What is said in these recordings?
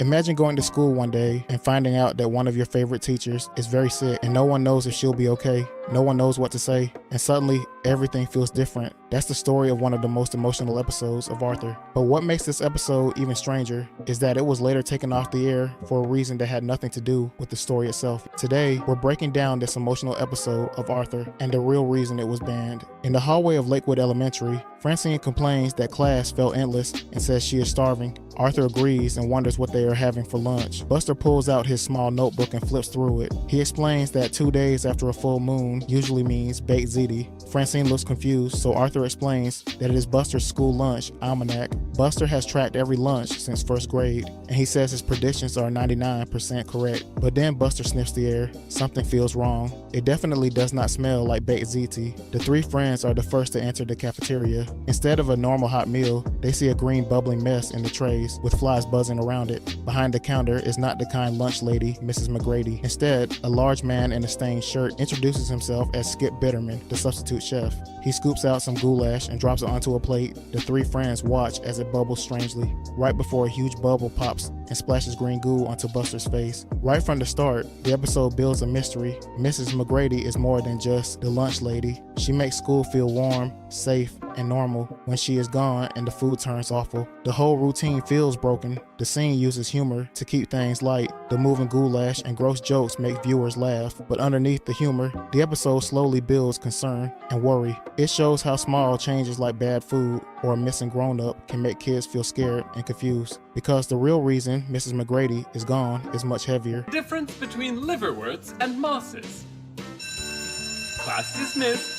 Imagine going to school one day and finding out that one of your favorite teachers is very sick and no one knows if she'll be okay. No one knows what to say, and suddenly everything feels different. That's the story of one of the most emotional episodes of Arthur. But what makes this episode even stranger is that it was later taken off the air for a reason that had nothing to do with the story itself. Today, we're breaking down this emotional episode of Arthur and the real reason it was banned. In the hallway of Lakewood Elementary, Francine complains that class felt endless and says she is starving. Arthur agrees and wonders what they are having for lunch. Buster pulls out his small notebook and flips through it. He explains that 2 days after a full moon usually means baked ziti. Francine looks confused, so Arthur explains that it is Buster's school lunch almanac. Buster has tracked every lunch since first grade, and he says his predictions are 99% correct. But then Buster sniffs the air. Something feels wrong. It definitely does not smell like baked ziti. The three friends are the first to enter the cafeteria. Instead of a normal hot meal, they see a green bubbling mess in the trays with flies buzzing around it. Behind the counter is not the kind lunch lady, Mrs. McGrady. Instead, a large man in a stained shirt introduces himself as Skip Bitterman, the substitute chef. He scoops out some goulash and drops it onto a plate. The three friends watch as it bubbles strangely, right before a huge bubble pops and splashes green goo onto Buster's face. Right from the start, the episode builds a mystery. Mrs. McGrady is more than just the lunch lady. She makes school feel warm, safe, and normal. When she is gone and the food turns awful, the whole routine feels broken. The scene uses humor to keep things light. The moving goulash and gross jokes make viewers laugh, but underneath the humor, the episode slowly builds concern and worry. It shows how small changes like bad food or a missing grown-up can make kids feel scared and confused, because the real reason Mrs. McGrady is gone is much heavier. Difference between liverworts and mosses. Class dismissed.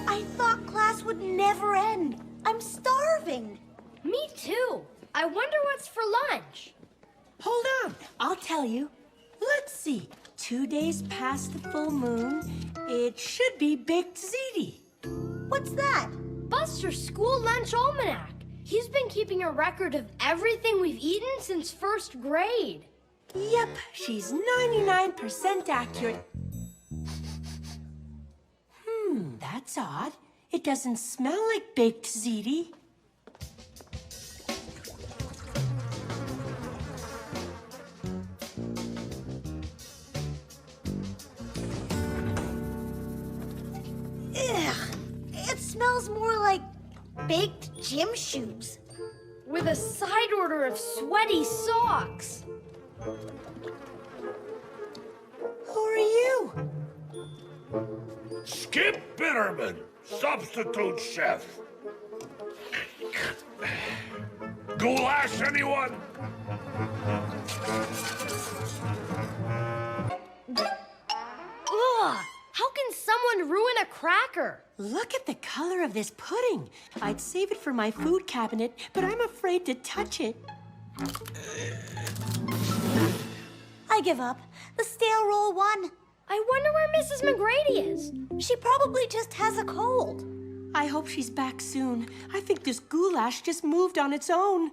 I thought class would never end. I'm starving. Me too. I wonder what's for lunch. Hold on, I'll tell you. Let's see. 2 days past the full moon, it should be baked ziti. What's that? Buster's school lunch almanac. He's been keeping a record of everything we've eaten since first grade. Yep, she's 99% accurate. That's odd. It doesn't smell like baked ziti. Ugh, it smells more like baked gym shoes. With a side order of sweaty socks. Who are you? Skip Bitterman, substitute chef. Goulash, anyone? Ugh! How can someone ruin a cracker? Look at the color of this pudding. I'd save it for my food cabinet, but I'm afraid to touch it. I give up. The stale roll won. I wonder where Mrs. McGrady is. She probably just has a cold. I hope she's back soon. I think this goulash just moved on its own.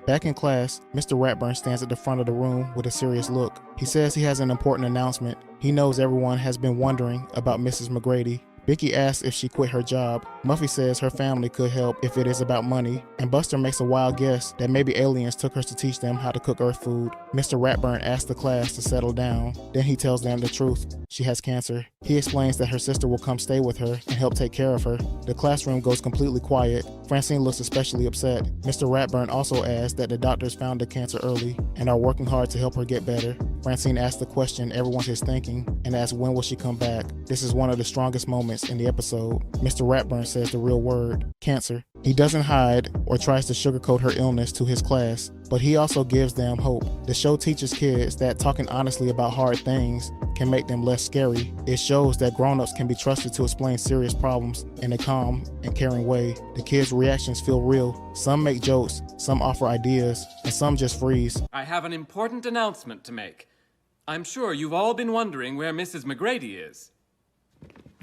Back in class, Mr. Ratburn stands at the front of the room with a serious look. He says he has an important announcement. He knows everyone has been wondering about Mrs. McGrady. Vicky asks if she quit her job. Muffy says her family could help if it is about money, and Buster makes a wild guess that maybe aliens took her to teach them how to cook Earth food. Mr. Ratburn asks the class to settle down. Then he tells them the truth. She has cancer. He explains that her sister will come stay with her and help take care of her. The classroom goes completely quiet. Francine looks especially upset. Mr. Ratburn also adds that the doctors found the cancer early and are working hard to help her get better. Francine asks the question everyone is thinking and asks when will she come back. This is one of the strongest moments in the episode. Mr. Ratburn says the real word, cancer. He doesn't hide or tries to sugarcoat her illness to his class, but he also gives them hope. The show teaches kids that talking honestly about hard things can make them less scary. It shows that grown-ups can be trusted to explain serious problems in a calm and caring way. The kids' reactions feel real. Some make jokes, some offer ideas, and some just freeze. I have an important announcement to make. I'm sure you've all been wondering where Mrs. McGrady is.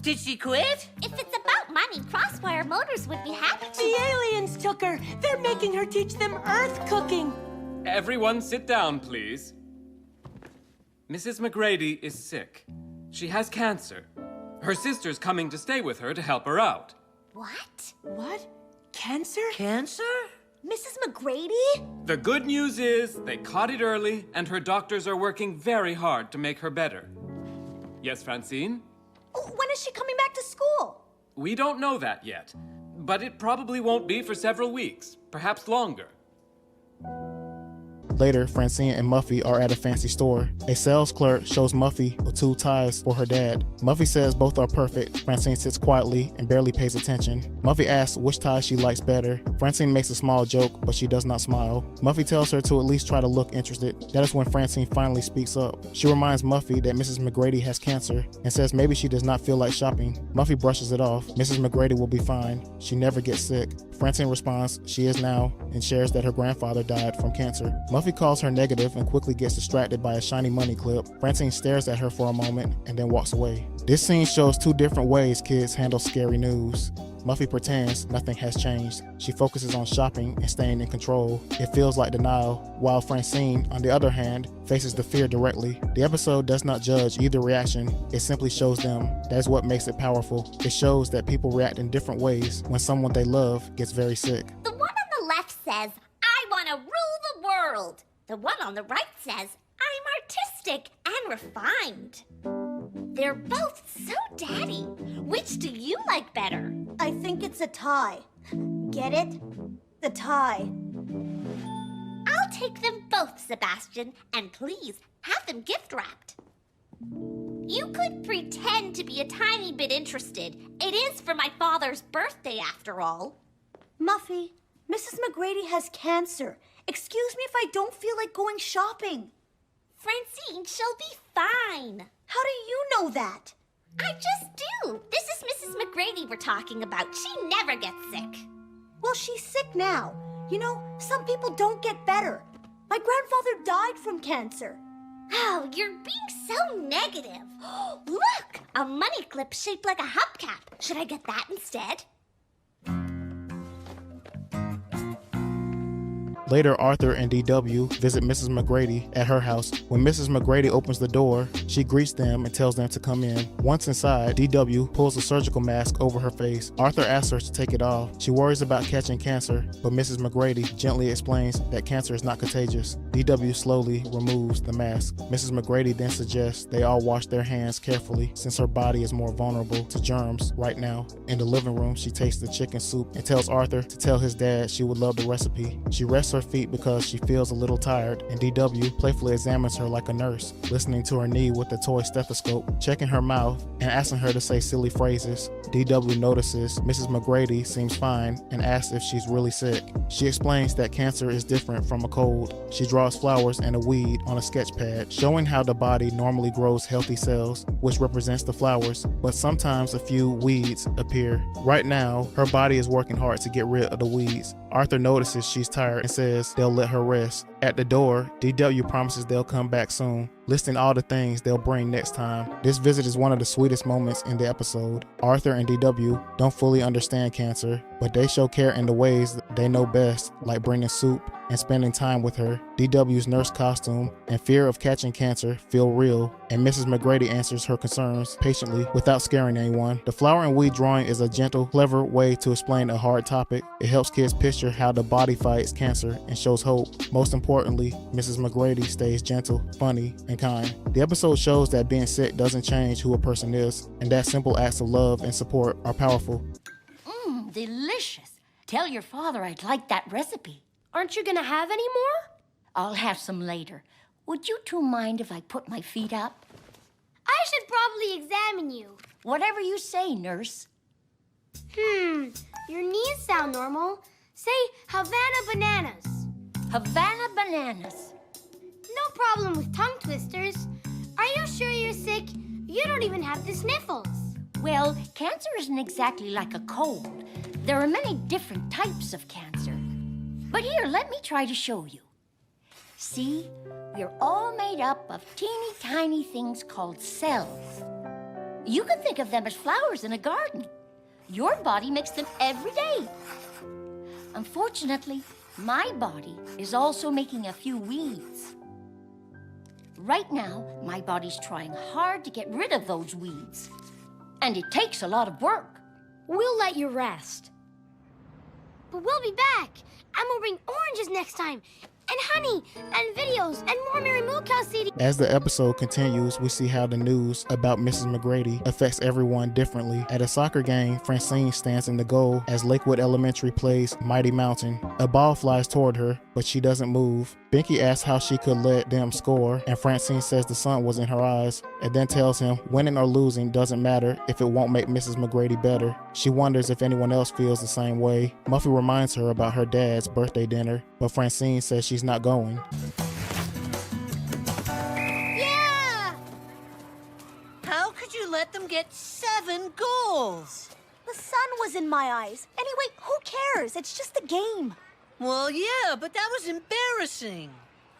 Did she quit? If it's about money, Crosswire Motors would be happy to. The aliens took her. They're making her teach them earth cooking. Everyone sit down, please. Mrs. McGrady is sick. She has cancer. Her sister's coming to stay with her to help her out. What? What? Cancer? Cancer? Mrs. MacGrady? The good news is they caught it early, and her doctors are working very hard to make her better. Yes, Francine? When is she coming back to school? We don't know that yet, but it probably won't be for several weeks, perhaps longer. Later, Francine and Muffy are at a fancy store. A sales clerk shows Muffy 2 ties for her dad. Muffy says both are perfect. Francine sits quietly and barely pays attention. Muffy asks which tie she likes better. Francine makes a small joke, but she does not smile. Muffy tells her to at least try to look interested. That is when Francine finally speaks up. She reminds Muffy that Mrs. MacGrady has cancer and says maybe she does not feel like shopping. Muffy brushes it off. Mrs. MacGrady will be fine. She never gets sick. Francine responds she is now and shares that her grandfather died from cancer. Muffy calls her negative and quickly gets distracted by a shiny money clip. Francine stares at her for a moment and then walks away. This scene shows 2 different ways kids handle scary news. Muffy pretends nothing has changed. She focuses on shopping and staying in control. It feels like denial, while Francine, on the other hand, faces the fear directly. The episode does not judge either reaction, it simply shows them. That is what makes it powerful. It shows that people react in different ways when someone they love gets very sick. The one on the left says, I want to rule the world. The one on the right says, I'm artistic and refined. They're both so daddy. Which do you like better? I think it's a tie. Get it? The tie. I'll take them both, Sebastian, and please have them gift wrapped. You could pretend to be a tiny bit interested. It is for my father's birthday, after all. Muffy, Mrs. MacGrady has cancer. Excuse me if I don't feel like going shopping. Francine, she'll be fine. How do you know that? I just do. This is Mrs. MacGrady we're talking about. She never gets sick. Well, she's sick now. You know, some people don't get better. My grandfather died from cancer. Oh, you're being so negative. Look, a money clip shaped like a hubcap. Should I get that instead? Later, Arthur and DW visit Mrs. MacGrady at her house. When Mrs. MacGrady opens the door, she greets them and tells them to come in. Once inside, DW pulls a surgical mask over her face. Arthur asks her to take it off. She worries about catching cancer, but Mrs. MacGrady gently explains that cancer is not contagious. DW slowly removes the mask. Mrs. MacGrady then suggests they all wash their hands carefully since her body is more vulnerable to germs right now. In the living room, she tastes the chicken soup and tells Arthur to tell his dad she would love the recipe. She rests her feet because she feels a little tired, and DW playfully examines her like a nurse, listening to her knee with a toy stethoscope, checking her mouth, and asking her to say silly phrases. DW notices Mrs. MacGrady seems fine and asks if she's really sick. She explains that cancer is different from a cold. She draws flowers and a weed on a sketch pad, showing how the body normally grows healthy cells, which represents the flowers, but sometimes a few weeds appear. Right now, her body is working hard to get rid of the weeds. Arthur notices she's tired and says they'll let her rest. At the door, DW promises they'll come back soon, listing all the things they'll bring next time. This visit is one of the sweetest moments in the episode. Arthur and DW don't fully understand cancer, but they show care in the ways they know best, like bringing soup and spending time with her. DW's nurse costume and fear of catching cancer feel real, and Mrs. MacGrady answers her concerns patiently without scaring anyone. The flower and weed drawing is a gentle, clever way to explain a hard topic. It helps kids picture how the body fights cancer and shows hope. Most importantly, Mrs. MacGrady stays gentle, funny, and kind. The episode shows that being sick doesn't change who a person is, and that simple acts of love and support are powerful. Delicious. Tell your father I'd like that recipe. Aren't you gonna have any more? I'll have some later. Would you two mind if I put my feet up? I should probably examine you. Whatever you say, nurse. Your knees sound normal. Say Havana bananas. Havana bananas. No problem with tongue twisters. Are you sure you're sick? You don't even have the sniffles. Well, cancer isn't exactly like a cold. There are many different types of cancer. But here, let me try to show you. See, we're all made up of teeny tiny things called cells. You can think of them as flowers in a garden. Your body makes them every day. Unfortunately, my body is also making a few weeds. Right now, my body's trying hard to get rid of those weeds. And it takes a lot of work. We'll let you rest. But we'll be back. And we'll bring oranges next time. And honey, and videos, and more Mary Moo Cow CDs. As the episode continues, we see how the news about Mrs. McGrady affects everyone differently. At a soccer game, Francine stands in the goal as Lakewood Elementary plays Mighty Mountain. A ball flies toward her, but she doesn't move. Binky asks how she could let them score, and Francine says the sun was in her eyes, and then tells him winning or losing doesn't matter if it won't make Mrs. McGrady better. She wonders if anyone else feels the same way. Muffy reminds her about her dad's birthday dinner, but Francine says she's not going. Yeah! How could you let them get 7 goals? The sun was in my eyes. Anyway, who cares? It's just a game. Well, yeah, but that was embarrassing.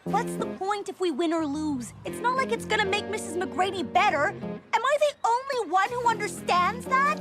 What's the point if we win or lose? It's not like it's gonna make Mrs. McGrady better. Am I the only one who understands that?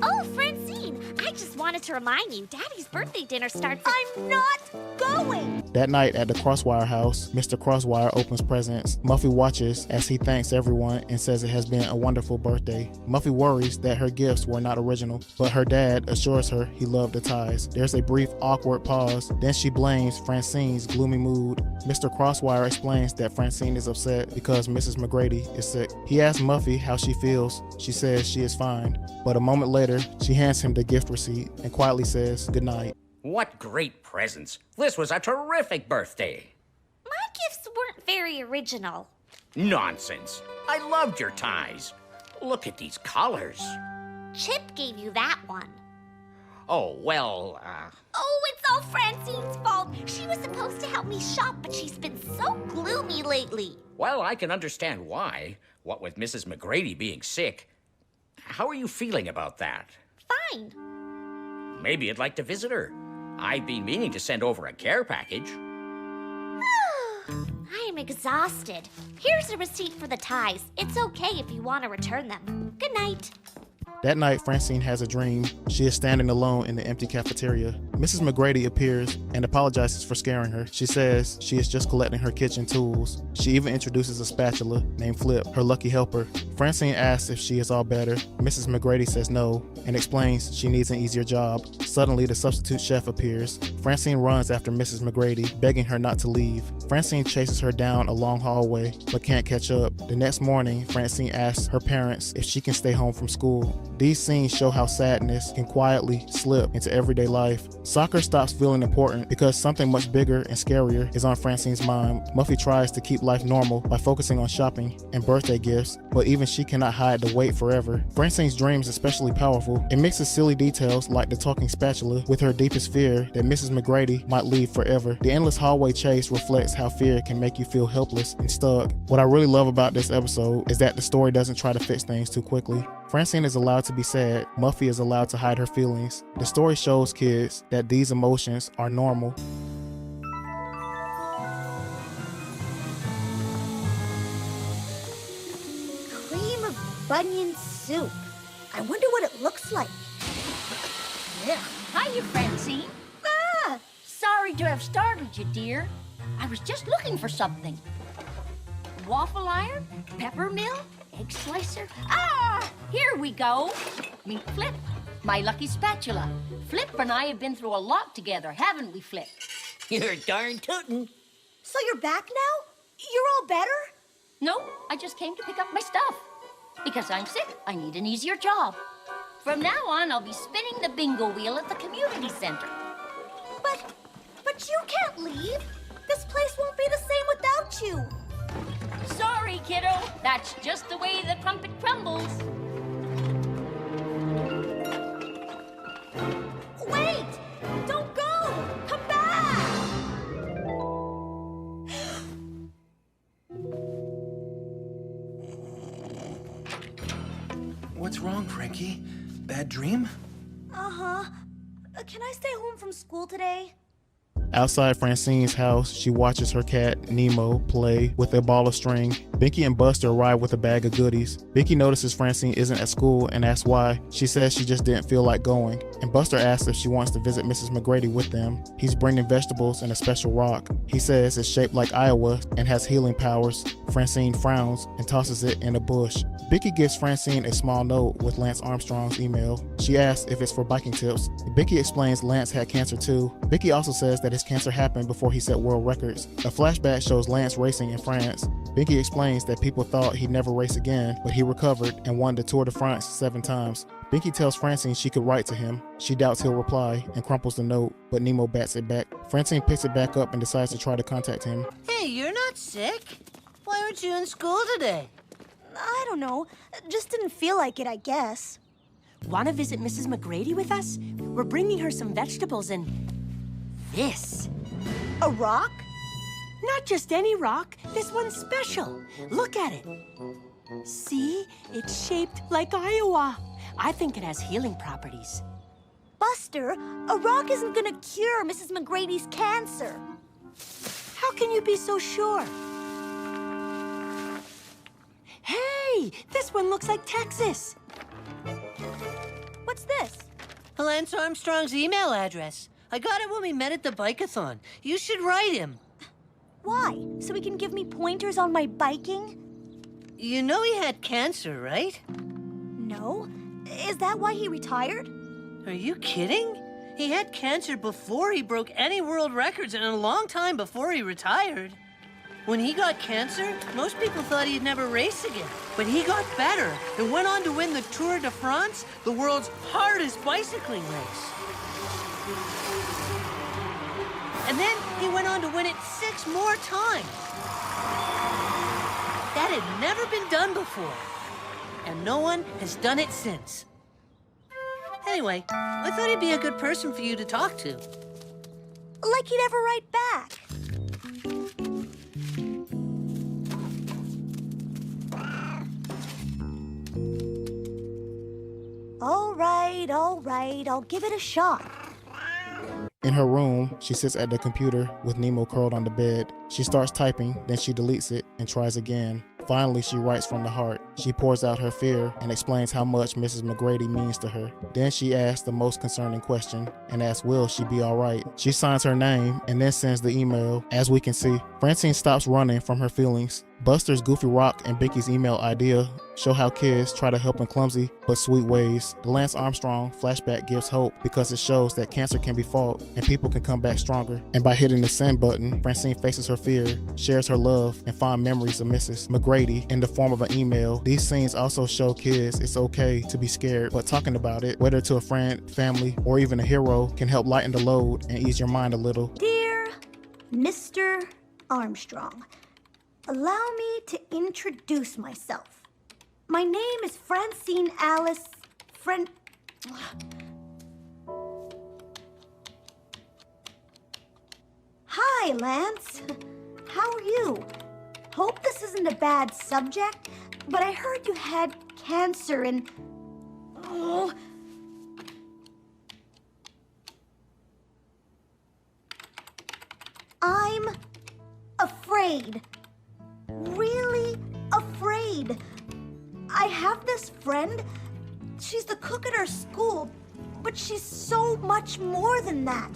Oh, Francine, I just wanted to remind you, Daddy's birthday dinner starts at... I'm not going! That night at the Crosswire house, Mr. Crosswire opens presents. Muffy watches as he thanks everyone and says it has been a wonderful birthday. Muffy worries that her gifts were not original, but her dad assures her he loved the ties. There's a brief, awkward pause. Then she blames Francine's gloomy mood. Mr. Crosswire explains that Francine is upset because Mrs. McGrady is sick. He asks Muffy how she feels. She says she is fine. But a moment later, she hands him the gift receipt and quietly says goodnight. What great presents. This was a terrific birthday. My gifts weren't very original. Nonsense. I loved your ties. Look at these colors. Chip gave you that one. Oh, well, Oh, it's all Francine's fault. She was supposed to help me shop, but she's been so gloomy lately. well, I can understand why. What with Mrs. McGrady being sick. How are you feeling about that? Fine. Maybe you'd like to visit her. I've been meaning to send over a care package. I am exhausted. Here's a receipt for the ties. It's okay if you want to return them. Good night. That night, Francine has a dream. She is standing alone in the empty cafeteria. Mrs. McGrady appears and apologizes for scaring her. She says she is just collecting her kitchen tools. She even introduces a spatula named Flip, her lucky helper. Francine asks if she is all better. Mrs. McGrady says no and explains she needs an easier job. Suddenly, the substitute chef appears. Francine runs after Mrs. McGrady, begging her not to leave. Francine chases her down a long hallway, but can't catch up. The next morning, Francine asks her parents if she can stay home from school. These scenes show how sadness can quietly slip into everyday life. Soccer stops feeling important because something much bigger and scarier is on Francine's mind. Muffy tries to keep life normal by focusing on shopping and birthday gifts, but even she cannot hide the weight forever. Francine's dream is especially powerful. It mixes silly details like the talking spatula with her deepest fear that Mrs. McGrady might leave forever. The endless hallway chase reflects how fear can make you feel helpless and stuck. What I really love about this episode is that the story doesn't try to fix things too quickly. Francine is allowed to be sad. Muffy is allowed to hide her feelings. The story shows kids that these emotions are normal. Cream of bunion soup. I wonder what it looks like. Yeah. Hiya, Francine. Ah! Sorry to have startled you, dear. I was just looking for something. Waffle iron, pepper mill, egg slicer. Ah, here we go. Meet Flip, my lucky spatula. Flip and I have been through a lot together, haven't we, Flip? You're darn tootin'. So you're back now? You're all better? No, I just came to pick up my stuff. Because I'm sick, I need an easier job. From now on, I'll be spinning the bingo wheel at the community center. But you can't leave. This place won't be the same without you. Sorry, kiddo. That's just the way the crumpet crumbles. Wait! Don't go! Come back! What's wrong, Frankie? Bad dream? Uh-huh. Can I stay home from school today? Outside Francine's house, she watches her cat, Nemo, play with a ball of string. Binky and Buster arrive with a bag of goodies. Binky notices Francine isn't at school and asks why. She says she just didn't feel like going. And Buster asks if she wants to visit Mrs. McGrady with them. He's bringing vegetables and a special rock. He says it's shaped like Iowa and has healing powers. Francine frowns and tosses it in a bush. Binky gives Francine a small note with Lance Armstrong's email. She asks if it's for biking tips. Binky explains Lance had cancer too. Binky also says that his cancer happened before he set world records. A flashback shows Lance racing in France. Binky explains that people thought he'd never race again, but he recovered and won the Tour de France 7 times. Binky tells Francine she could write to him. She doubts he'll reply and crumples the note, but Nemo bats it back. Francine picks it back up and decides to try to contact him. Hey, you're not sick? Why aren't you in school today? I don't know. Just didn't feel like it, I guess. Want to visit Mrs. McGrady with us? We're bringing her some vegetables and this. A rock? Not just any rock. This one's special. Look at it. See? It's shaped like Iowa. I think it has healing properties. Buster, a rock isn't gonna cure Mrs. McGrady's cancer. How can you be so sure? Hey, this one looks like Texas. What's this? Lance Armstrong's email address. I got it when we met at the bike-a-thon. You should write him. Why? So he can give me pointers on my biking? You know he had cancer, right? No. Is that why he retired? Are you kidding? He had cancer before he broke any world records and a long time before he retired. When he got cancer, most people thought he'd never race again. But he got better and went on to win the Tour de France, the world's hardest bicycling race. And then he went on to win it 6 more times. That had never been done before. And no one has done it since. Anyway, I thought he'd be a good person for you to talk to. Like he'd ever write back. All right, I'll give it a shot. In her room, she sits at the computer with Nemo curled on the bed. She starts typing, then she deletes it and tries again. Finally, she writes from the heart. She pours out her fear and explains how much Mrs. McGrady means to her. Then she asks the most concerning question and asks, will she be all right? She signs her name and then sends the email. As we can see, Francine stops running from her feelings. Buster's goofy rock and Binky's email idea show how kids try to help in clumsy but sweet ways. The Lance Armstrong flashback gives hope because it shows that cancer can be fought and people can come back stronger. And by hitting the send button, Francine faces her fear, shares her love, and fond memories of Mrs. McGrady in the form of an email. These scenes also show kids it's okay to be scared, but talking about it, whether to a friend, family, or even a hero, can help lighten the load and ease your mind a little. Dear Mr. Armstrong, allow me to introduce myself. My name is Francine Alice Hi, Lance. How are you? Hope this isn't a bad subject, but I heard you had cancer and... Oh. I'm afraid. Really afraid. I have this friend. She's the cook at our school, but she's so much more than that.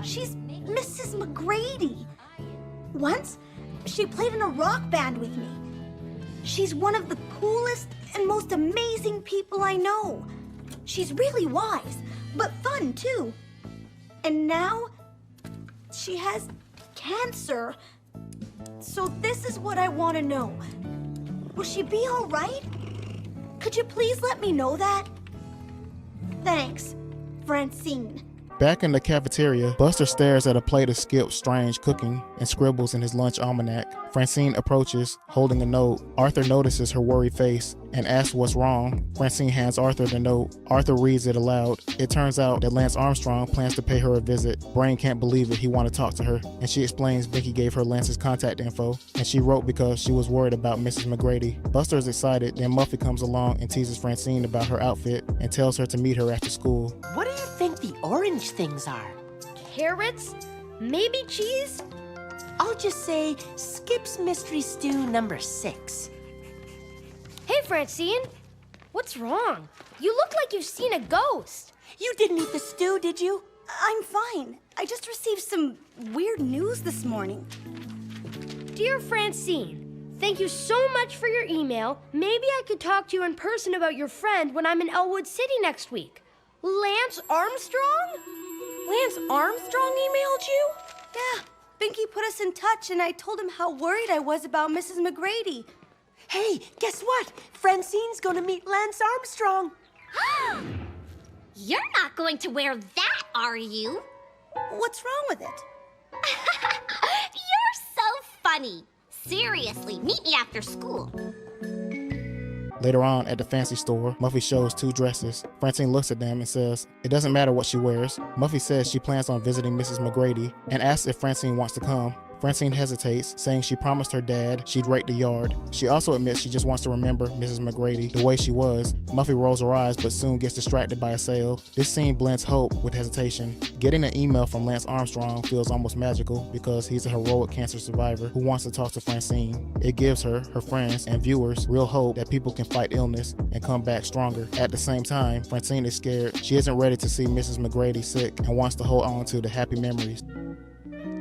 She's Mrs. McGrady. Once, she played in a rock band with me. She's one of the coolest and most amazing people I know. She's really wise, but fun too. And now, she has cancer. So this is what I want to know. Will she be all right? Could you please let me know that? Thanks, Francine. Back in the cafeteria, Buster stares at a plate of Skip's strange cooking and scribbles in his lunch almanac. Francine approaches, holding a note. Arthur notices her worried face and asks what's wrong. Francine hands Arthur the note. Arthur reads it aloud. It turns out that Lance Armstrong plans to pay her a visit. Brain can't believe it, he wants to talk to her. And she explains Binky gave her Lance's contact info, and she wrote because she was worried about Mrs. McGrady. Buster is excited, then Muffy comes along and teases Francine about her outfit and tells her to meet her after school. What do you think the orange things are? Carrots? Maybe cheese? I'll just say Skip's Mystery Stew number 6. Hey, Francine. What's wrong? You look like you've seen a ghost. You didn't eat the stew, did you? I'm fine. I just received some weird news this morning. Dear Francine, thank you so much for your email. Maybe I could talk to you in person about your friend when I'm in Elwood City next week. Lance Armstrong? Lance Armstrong emailed you? Yeah, Binky put us in touch, and I told him how worried I was about Mrs. McGrady. Hey, guess what? Francine's gonna meet Lance Armstrong. You're not going to wear that, are you? What's wrong with it? You're so funny. Seriously, meet me after school. Later on at the fancy store, Muffy shows 2 dresses. Francine looks at them and says, it doesn't matter what she wears. Muffy says she plans on visiting Mrs. McGrady and asks if Francine wants to come. Francine hesitates, saying she promised her dad she'd rake the yard. She also admits she just wants to remember Mrs. McGrady the way she was. Muffy rolls her eyes but soon gets distracted by a sale. This scene blends hope with hesitation. Getting an email from Lance Armstrong feels almost magical because he's a heroic cancer survivor who wants to talk to Francine. It gives her, her friends, and viewers real hope that people can fight illness and come back stronger. At the same time, Francine is scared. She isn't ready to see Mrs. McGrady sick and wants to hold on to the happy memories.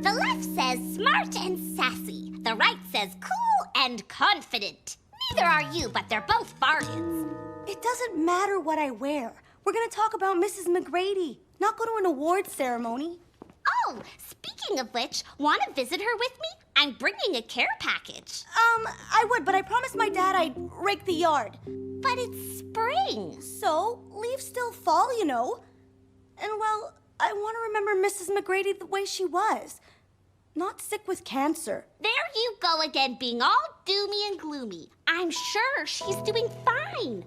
The left says smart and sassy. The right says cool and confident. Neither are you, but they're both bargains. It doesn't matter what I wear. We're gonna talk about Mrs. McGrady, not go to an awards ceremony. Oh, speaking of which, want to visit her with me? I'm bringing a care package. I would, but I promised my dad I'd rake the yard. But it's spring. So, leaves still fall, you know. And, well, I want to remember Mrs. McGrady the way she was. Not sick with cancer. There you go again, being all doomy and gloomy. I'm sure she's doing fine.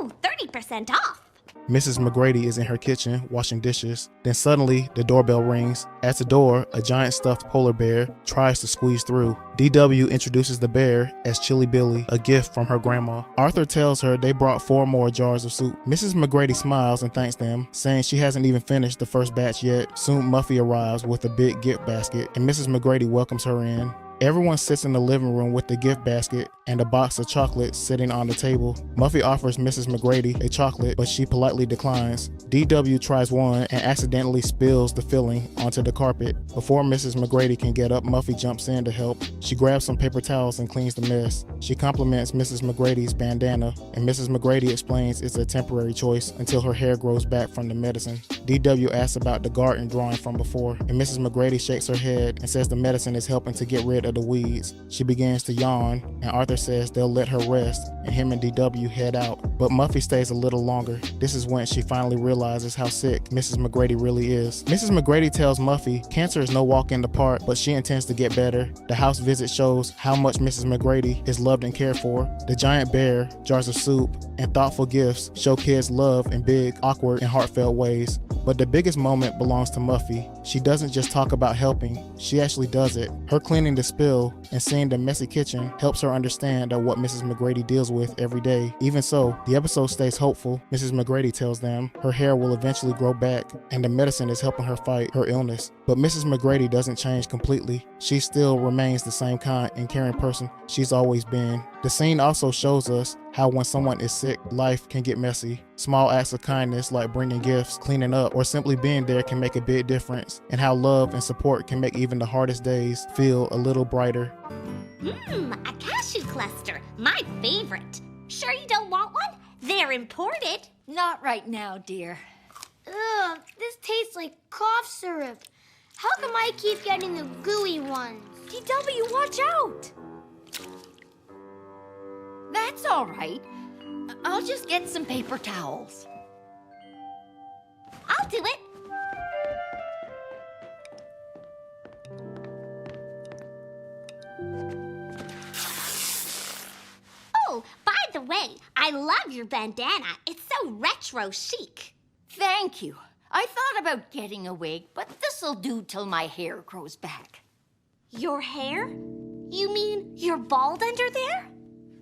Ooh, 30% off. Mrs. McGrady is in her kitchen washing dishes. Then suddenly, the doorbell rings. At the door, a giant stuffed polar bear tries to squeeze through. DW introduces the bear as Chilly Billy, a gift from her grandma. Arthur tells her they brought 4 more jars of soup. Mrs. McGrady smiles and thanks them, saying she hasn't even finished the first batch yet. Soon Muffy arrives with a big gift basket, and Mrs. McGrady welcomes her in. Everyone sits in the living room with the gift basket and a box of chocolates sitting on the table. Muffy offers Mrs. McGrady a chocolate, but she politely declines. DW tries one and accidentally spills the filling onto the carpet. Before Mrs. McGrady can get up, Muffy jumps in to help. She grabs some paper towels and cleans the mess. She compliments Mrs. McGrady's bandana, and Mrs. McGrady explains it's a temporary choice until her hair grows back from the medicine. DW asks about the garden drawing from before, and Mrs. McGrady shakes her head and says the medicine is helping to get rid of the weeds. She begins to yawn, and Arthur says they'll let her rest, and him and DW head out. But Muffy stays a little longer. This is when she finally realizes how sick Mrs. McGrady really is. Mrs. McGrady tells Muffy cancer is no walk in the park, but she intends to get better. The house visit shows how much Mrs. McGrady is loved and cared for. The giant bear, jars of soup, and thoughtful gifts show kids love in big, awkward, and heartfelt ways. But the biggest moment belongs to Muffy. She doesn't just talk about helping, she actually does it. Her cleaning the spill and seeing the messy kitchen helps her understand what Mrs. McGrady deals with every day. Even so, the episode stays hopeful. Mrs. McGrady tells them her hair will eventually grow back and the medicine is helping her fight her illness. But Mrs. McGrady doesn't change completely. She still remains the same kind and caring person she's always been. The scene also shows us how when someone is sick, life can get messy. Small acts of kindness like bringing gifts, cleaning up, or simply being there can make a big difference, and how love and support can make even the hardest days feel a little brighter. A cashew cluster, my favorite. Sure you don't want one? They're imported. Not right now, dear. Ugh, this tastes like cough syrup. How come I keep getting the gooey ones? DW, watch out! That's all right. I'll just get some paper towels. I'll do it. Oh, by the way, I love your bandana. It's so retro chic. Thank you. I thought about getting a wig, but this'll do till my hair grows back. Your hair? You mean you're bald under there?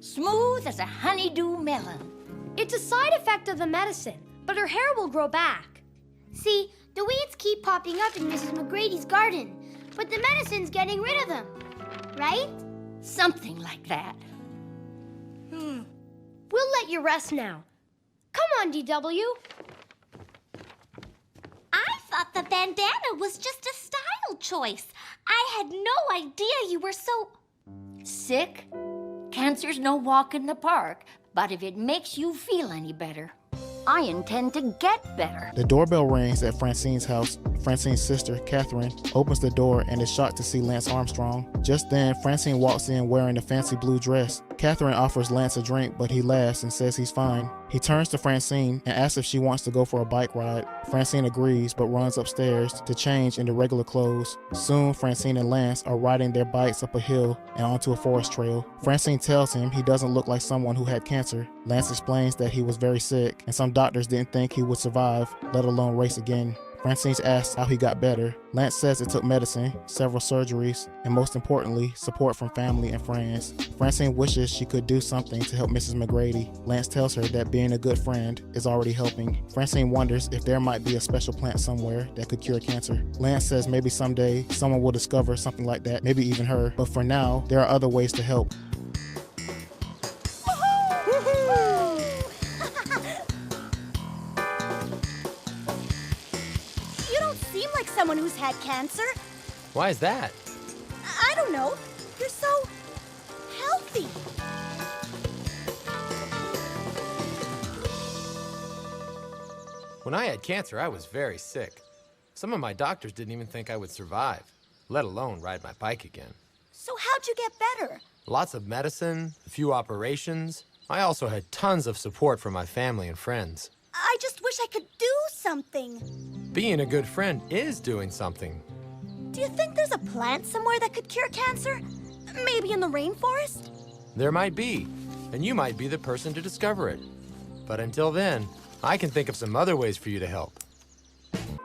Smooth as a honeydew melon. It's a side effect of the medicine, but her hair will grow back. See, The weeds keep popping up in Mrs. McGrady's garden, but the medicine's getting rid of them, right? Something like that. We'll let you rest now. Come on, DW. I thought the bandana was just a style choice. I had no idea you were so... Sick? Cancer's no walk in the park, but if it makes you feel any better, I intend to get better. The doorbell rings at Francine's house. Francine's sister, Catherine, opens the door and is shocked to see Lance Armstrong. Just then, Francine walks in wearing a fancy blue dress. Catherine offers Lance a drink, but he laughs and says he's fine. He turns to Francine and asks if she wants to go for a bike ride. Francine agrees, but runs upstairs to change into regular clothes. Soon, Francine and Lance are riding their bikes up a hill and onto a forest trail. Francine tells him he doesn't look like someone who had cancer. Lance explains that he was very sick, and some doctors didn't think he would survive, let alone race again. Francine asks how he got better. Lance says it took medicine, several surgeries, and most importantly, support from family and friends. Francine wishes she could do something to help Mrs. McGrady. Lance tells her that being a good friend is already helping. Francine wonders if there might be a special plant somewhere that could cure cancer. Lance says maybe someday someone will discover something like that, maybe even her. But for now, there are other ways to help. Someone who's had cancer. Why is that? I don't know. You're so healthy. When I had cancer, I was very sick. Some of my doctors didn't even think I would survive, let alone ride my bike again. So how'd you get better? Lots of medicine, a few operations. I also had tons of support from my family and friends. I just wish I could do something. Being a good friend is doing something. Do you think there's a plant somewhere that could cure cancer? Maybe in the rainforest? There might be, and you might be the person to discover it. But until then, I can think of some other ways for you to help.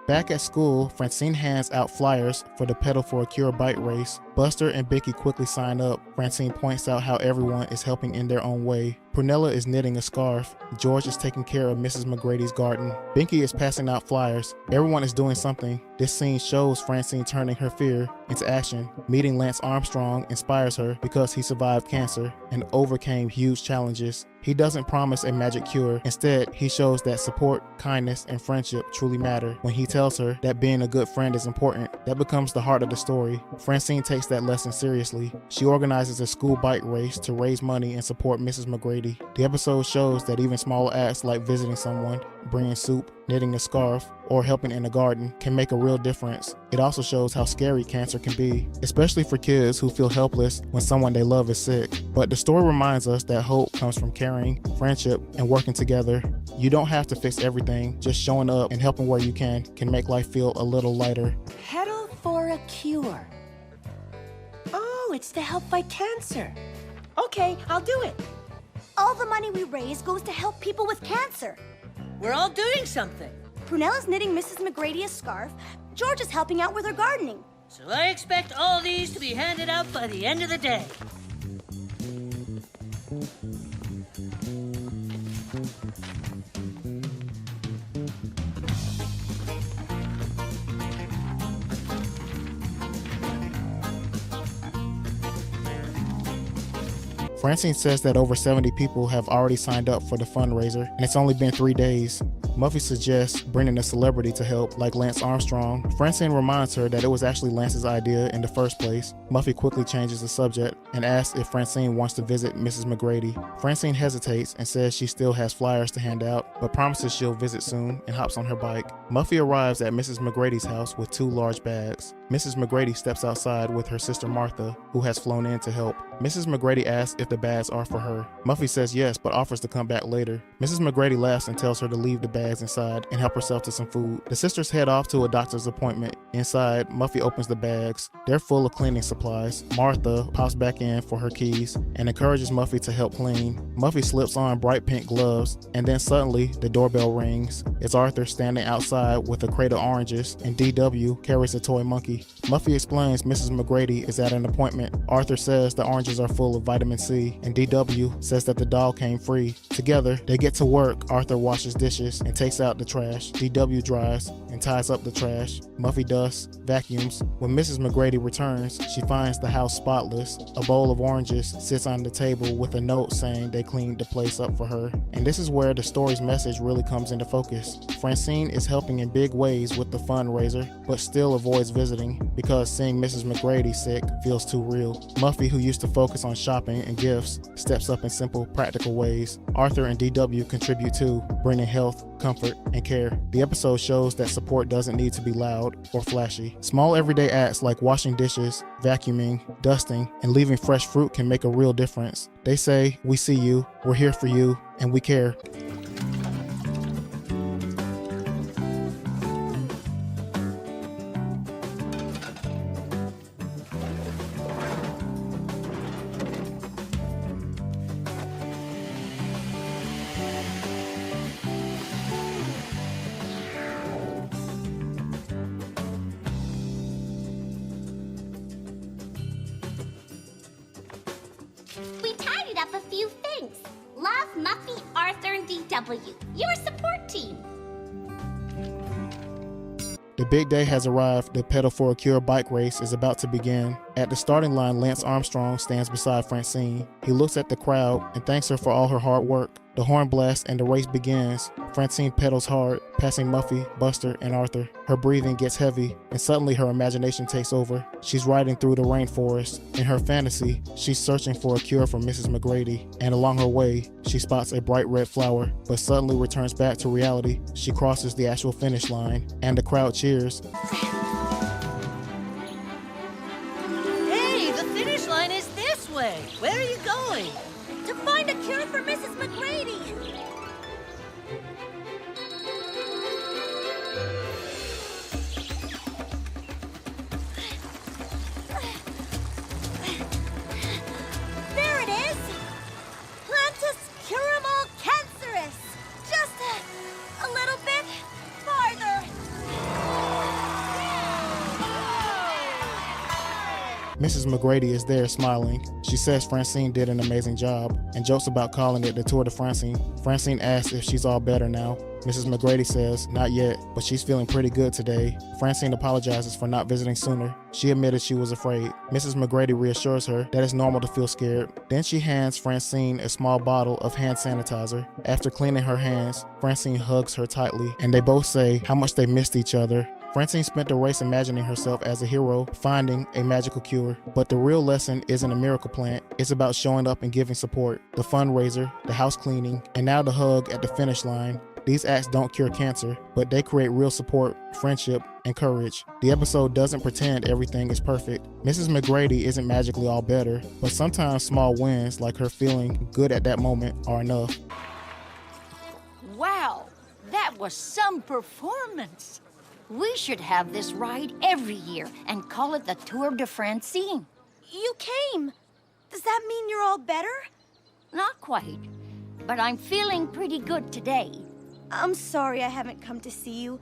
Back at school, Francine hands out flyers for the Pedal for a Cure bike race. Buster and Bicky quickly sign up. Francine points out how everyone is helping in their own way. Prunella is knitting a scarf. George is taking care of Mrs. McGrady's garden. Binky is passing out flyers. Everyone is doing something. This scene shows Francine turning her fear into action. Meeting Lance Armstrong inspires her because he survived cancer and overcame huge challenges. He doesn't promise a magic cure. Instead, he shows that support, kindness, and friendship truly matter. When he tells her that being a good friend is important, that becomes the heart of the story. Francine takes that lesson seriously. She organizes a school bike race to raise money and support Mrs. McGrady. The episode shows that even small acts like visiting someone, bringing soup, knitting a scarf, or helping in the garden can make a real difference. It also shows how scary cancer can be, especially for kids who feel helpless when someone they love is sick. But the story reminds us that hope comes from caring, friendship, and working together. You don't have to fix everything. Just showing up and helping where you can make life feel a little lighter. Pedal for a cure. Oh, it's to help fight cancer. Okay, I'll do it. All the money we raise goes to help people with cancer. We're all doing something. Prunella's knitting Mrs. McGrady a scarf. George is helping out with her gardening. So I expect all these to be handed out by the end of the day. Francine says that over 70 people have already signed up for the fundraiser, and it's only been 3 days. Muffy suggests bringing a celebrity to help, like Lance Armstrong. Francine reminds her that it was actually Lance's idea in the first place. Muffy quickly changes the subject and asks if Francine wants to visit Mrs. McGrady. Francine hesitates and says she still has flyers to hand out, but promises she'll visit soon and hops on her bike. Muffy arrives at Mrs. McGrady's house with 2 large bags. Mrs. McGrady steps outside with her sister Martha, who has flown in to help. Mrs. McGrady asks if the bags are for her. Muffy says yes, but offers to come back later. Mrs. McGrady laughs and tells her to leave the bags inside and help herself to some food. The sisters head off to a doctor's appointment. Inside, Muffy opens the bags. They're full of cleaning supplies. Martha pops back in for her keys and encourages Muffy to help clean. Muffy slips on bright pink gloves, and then suddenly the doorbell rings. It's Arthur standing outside with a crate of oranges, and DW carries a toy monkey. Muffy explains Mrs. McGrady is at an appointment. Arthur says the oranges are full of vitamin C, and DW says that the dog came free. Together, they get to work. Arthur washes dishes and takes out the trash. DW drives, and ties up the trash. Muffy dusts, vacuums. When Mrs. McGrady returns, she finds the house spotless. A bowl of oranges sits on the table with a note saying they cleaned the place up for her. And this is where the story's message really comes into focus. Francine is helping in big ways with the fundraiser, but still avoids visiting because seeing Mrs. McGrady sick feels too real. Muffy, who used to focus on shopping and gifts, steps up in simple, practical ways. Arthur and DW contribute too, bringing health, comfort, and care. The episode shows that support doesn't need to be loud or flashy. Small everyday acts like washing dishes, vacuuming, dusting, and leaving fresh fruit can make a real difference. They say, "We see you, we're here for you, and we care." We tidied up a few things. Love, Muffy, Arthur, and DW. Your support team. The big day has arrived. The Pedal for a Cure bike race is about to begin. At the starting line, Lance Armstrong stands beside Francine. He looks at the crowd and thanks her for all her hard work. The horn blasts and the race begins. Francine pedals hard, passing Muffy, Buster, and Arthur. Her breathing gets heavy, and suddenly her imagination takes over. She's riding through the rainforest. In her fantasy, she's searching for a cure for Mrs. McGrady, and along her way, she spots a bright red flower, but suddenly returns back to reality. She crosses the actual finish line, and the crowd cheers. Hey, the finish line is this way. Where are you going? To find a cure for Mrs. McGrady. There it is. Plantus curamal cancerous. Just a little bit farther. Mrs. McGrady is there smiling. She says Francine did an amazing job and jokes about calling it the Tour de Francine. Francine asks if she's all better now. Mrs. McGrady says, not yet, but she's feeling pretty good today. Francine apologizes for not visiting sooner. She admitted she was afraid. Mrs. McGrady reassures her that it's normal to feel scared. Then she hands Francine a small bottle of hand sanitizer. After cleaning her hands, Francine hugs her tightly, and they both say how much they missed each other. Francine spent the race imagining herself as a hero, finding a magical cure. But the real lesson isn't a miracle plant. It's about showing up and giving support. The fundraiser, the house cleaning, and now the hug at the finish line. These acts don't cure cancer, but they create real support, friendship, and courage. The episode doesn't pretend everything is perfect. Mrs. McGrady isn't magically all better, but sometimes small wins, like her feeling good at that moment, are enough. Wow, that was some performance. We should have this ride every year and call it the Tour de Francine. You came. Does that mean you're all better? Not quite, but I'm feeling pretty good today. I'm sorry I haven't come to see you.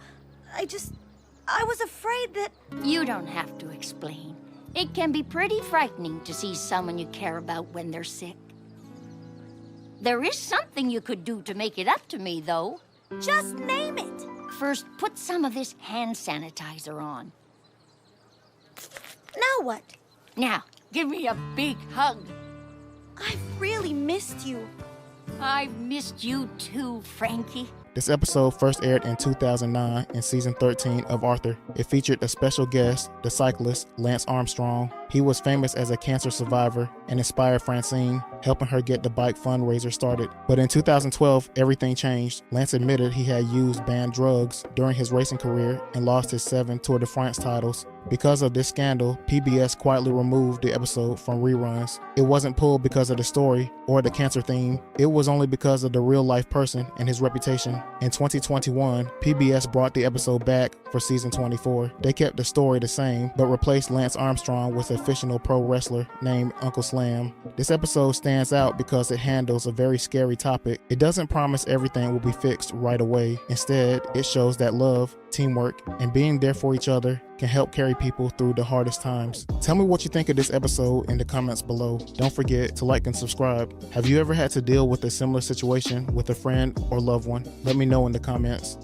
I was afraid that... You don't have to explain. It can be pretty frightening to see someone you care about when they're sick. There is something you could do to make it up to me, though. Just name it. First, put some of this hand sanitizer on. Now what? Now, give me a big hug. I've really missed you. I've missed you too, Frankie. This episode first aired in 2009 in season 13 of Arthur. It featured a special guest, the cyclist Lance Armstrong. He was famous as a cancer survivor and inspired Francine, helping her get the bike fundraiser started. But in 2012, everything changed. Lance admitted he had used banned drugs during his racing career and lost his 7 Tour de France titles. Because of this scandal, PBS quietly removed the episode from reruns. It wasn't pulled because of the story or the cancer theme. It was only because of the real-life person and his reputation. In 2021, PBS brought the episode back for season 24. They kept the story the same, but replaced Lance Armstrong with a fictional pro wrestler named Uncle Slam. This episode stands out because it handles a very scary topic. It doesn't promise everything will be fixed right away. Instead, it shows that love, teamwork, and being there for each other can help carry people through the hardest times. Tell me what you think of this episode in the comments below. Don't forget to like and subscribe. Have you ever had to deal with a similar situation with a friend or loved one? Let me know in the comments.